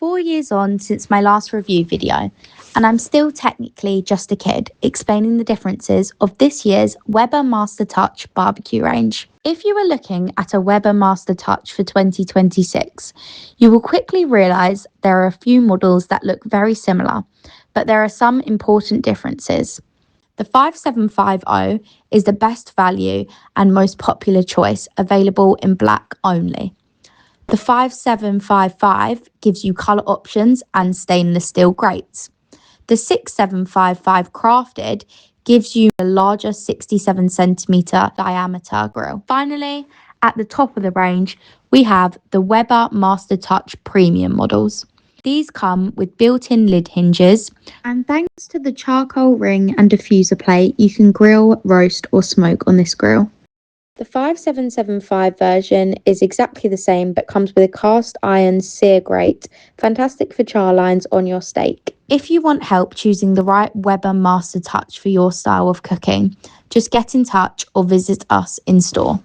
4 years on since my last review video, and I'm still technically just a kid explaining the differences of this year's Weber Master Touch barbecue range. If you are looking at a Weber Master Touch for 2026, you will quickly realise there are a few models that look very similar, but there are some important differences. The 5750 is the best value and most popular choice, available in black only. The 5755 gives you colour options and stainless steel grates. The 6755 crafted gives you a larger 67cm diameter grille. Finally, at the top of the range, we have the Weber Master Touch Premium models. These come with built-in lid hinges, and thanks to the charcoal ring and diffuser plate, you can grill, roast or smoke on this grill. The 5775 version is exactly the same but comes with a cast iron sear grate, fantastic for char lines on your steak. If you want help choosing the right Weber Master Touch for your style of cooking, just get in touch or visit us in store.